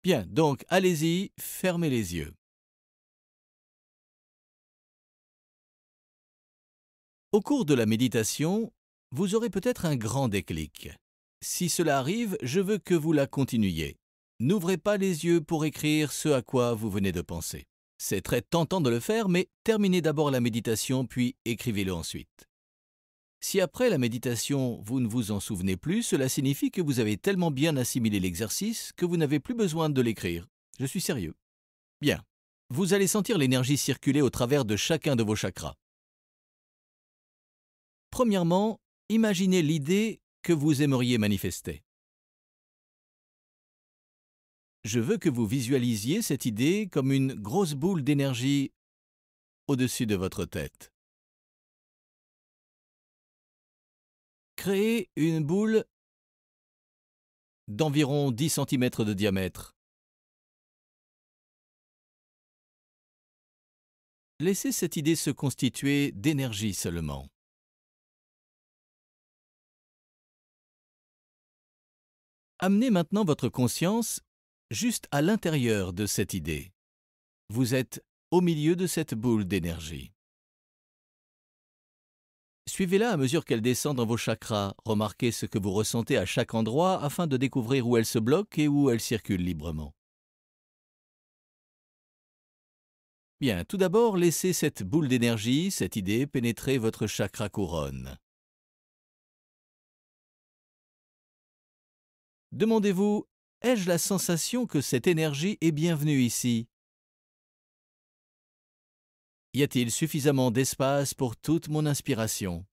Bien, donc allez-y, fermez les yeux. Au cours de la méditation, vous aurez peut-être un grand déclic. Si cela arrive, je veux que vous la continuiez. N'ouvrez pas les yeux pour écrire ce à quoi vous venez de penser. C'est très tentant de le faire, mais terminez d'abord la méditation, puis écrivez-le ensuite. Si après la méditation, vous ne vous en souvenez plus, cela signifie que vous avez tellement bien assimilé l'exercice que vous n'avez plus besoin de l'écrire. Je suis sérieux. Bien. Vous allez sentir l'énergie circuler au travers de chacun de vos chakras. Premièrement, imaginez l'idée que vous aimeriez manifester. Je veux que vous visualisiez cette idée comme une grosse boule d'énergie au-dessus de votre tête. Créez une boule d'environ 10 cm de diamètre. Laissez cette idée se constituer d'énergie seulement. Amenez maintenant votre conscience juste à l'intérieur de cette idée. Vous êtes au milieu de cette boule d'énergie. Suivez-la à mesure qu'elle descend dans vos chakras. Remarquez ce que vous ressentez à chaque endroit afin de découvrir où elle se bloque et où elle circule librement. Bien, tout d'abord, laissez cette boule d'énergie, cette idée, pénétrer votre chakra couronne. Demandez-vous, ai-je la sensation que cette énergie est bienvenue ici? Y a-t-il suffisamment d'espace pour toute mon inspiration?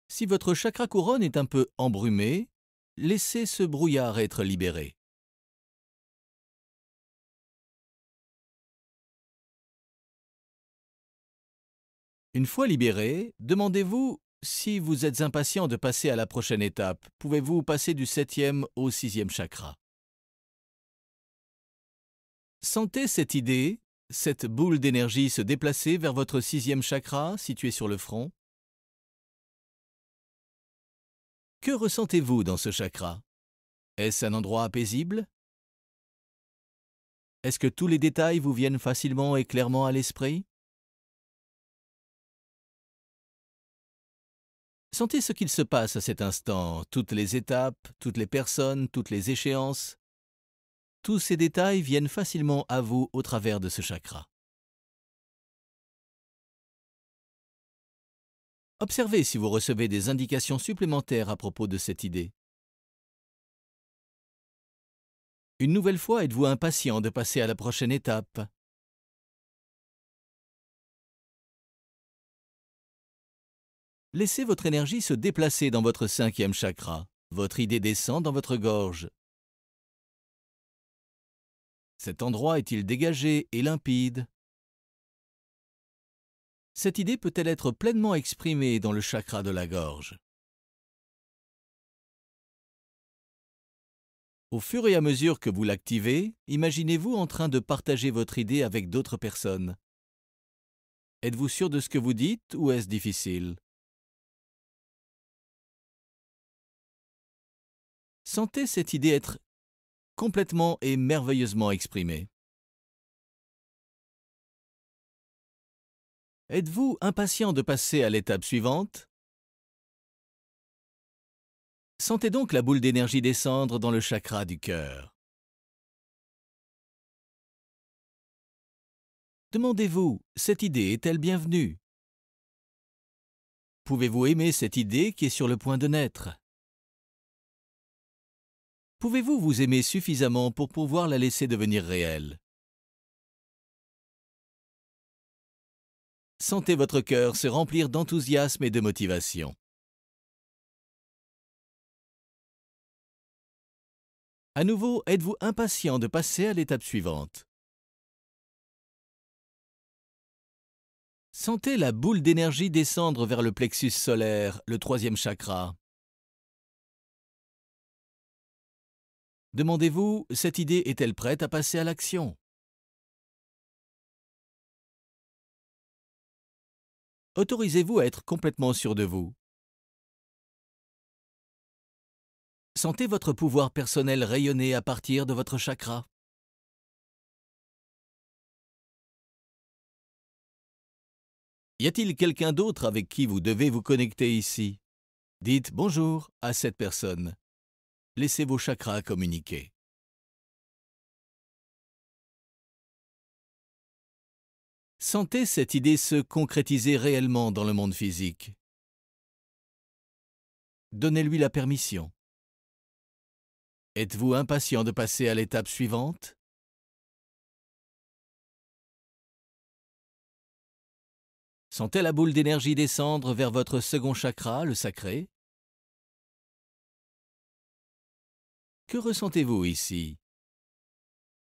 Si votre chakra couronne est un peu embrumé, laissez ce brouillard être libéré. Une fois libéré, demandez-vous si vous êtes impatient de passer à la prochaine étape. Pouvez-vous passer du 7e au 6e chakra? Sentez cette idée, cette boule d'énergie se déplacer vers votre 6e chakra situé sur le front. Que ressentez-vous dans ce chakra? Est-ce un endroit paisible? Est-ce que tous les détails vous viennent facilement et clairement à l'esprit? Sentez ce qu'il se passe à cet instant, toutes les étapes, toutes les personnes, toutes les échéances. Tous ces détails viennent facilement à vous au travers de ce chakra. Observez si vous recevez des indications supplémentaires à propos de cette idée. Une nouvelle fois, êtes-vous impatient de passer à la prochaine étape? Laissez votre énergie se déplacer dans votre 5e chakra. Votre idée descend dans votre gorge. Cet endroit est-il dégagé et limpide? Cette idée peut-elle être pleinement exprimée dans le chakra de la gorge? Au fur et à mesure que vous l'activez, imaginez-vous en train de partager votre idée avec d'autres personnes. Êtes-vous sûr de ce que vous dites ou est-ce difficile? Sentez cette idée être complètement et merveilleusement exprimée. Êtes-vous impatient de passer à l'étape suivante? Sentez donc la boule d'énergie descendre dans le chakra du cœur. Demandez-vous, cette idée est-elle bienvenue? Pouvez-vous aimer cette idée qui est sur le point de naître? Pouvez-vous vous aimer suffisamment pour pouvoir la laisser devenir réelle? Sentez votre cœur se remplir d'enthousiasme et de motivation. À nouveau, êtes-vous impatient de passer à l'étape suivante? Sentez la boule d'énergie descendre vers le plexus solaire, le 3e chakra. Demandez-vous, cette idée est-elle prête à passer à l'action? Autorisez-vous à être complètement sûr de vous. Sentez votre pouvoir personnel rayonner à partir de votre chakra. Y a-t-il quelqu'un d'autre avec qui vous devez vous connecter ici? Dites bonjour à cette personne. Laissez vos chakras communiquer. Sentez cette idée se concrétiser réellement dans le monde physique. Donnez-lui la permission. Êtes-vous impatient de passer à l'étape suivante? Sentez la boule d'énergie descendre vers votre second chakra, le sacré. Que ressentez-vous ici?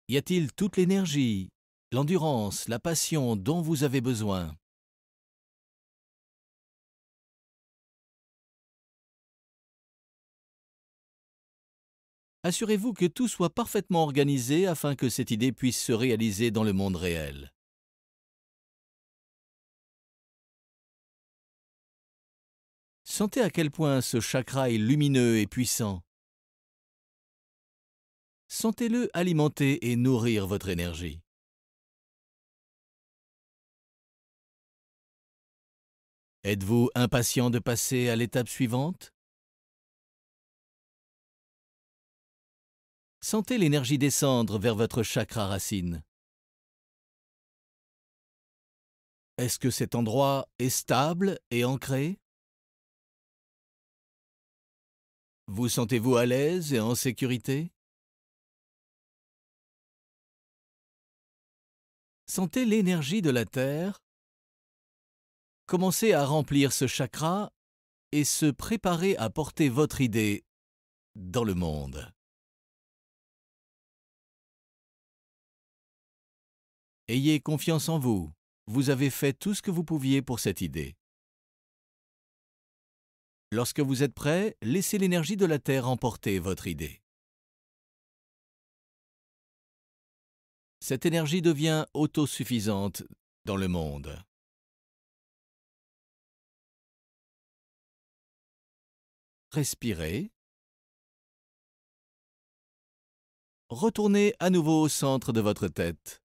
Y a-t-il toute l'énergie, l'endurance, la passion dont vous avez besoin? Assurez-vous que tout soit parfaitement organisé afin que cette idée puisse se réaliser dans le monde réel. Sentez à quel point ce chakra est lumineux et puissant. Sentez-le alimenter et nourrir votre énergie. Êtes-vous impatient de passer à l'étape suivante? Sentez l'énergie descendre vers votre chakra racine. Est-ce que cet endroit est stable et ancré? Vous sentez-vous à l'aise et en sécurité? Sentez l'énergie de la Terre. Commencez à remplir ce chakra et se préparer à porter votre idée dans le monde. Ayez confiance en vous. Vous avez fait tout ce que vous pouviez pour cette idée. Lorsque vous êtes prêt, laissez l'énergie de la Terre emporter votre idée. Cette énergie devient autosuffisante dans le monde. Respirez. Retournez à nouveau au centre de votre tête.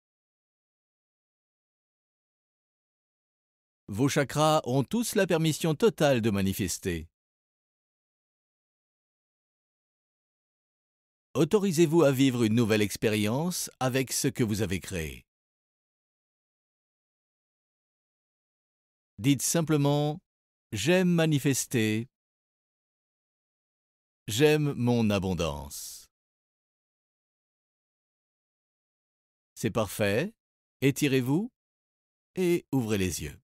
Vos chakras ont tous la permission totale de manifester. Autorisez-vous à vivre une nouvelle expérience avec ce que vous avez créé. Dites simplement « J'aime manifester »,« J'aime mon abondance ». C'est parfait. Étirez-vous et ouvrez les yeux.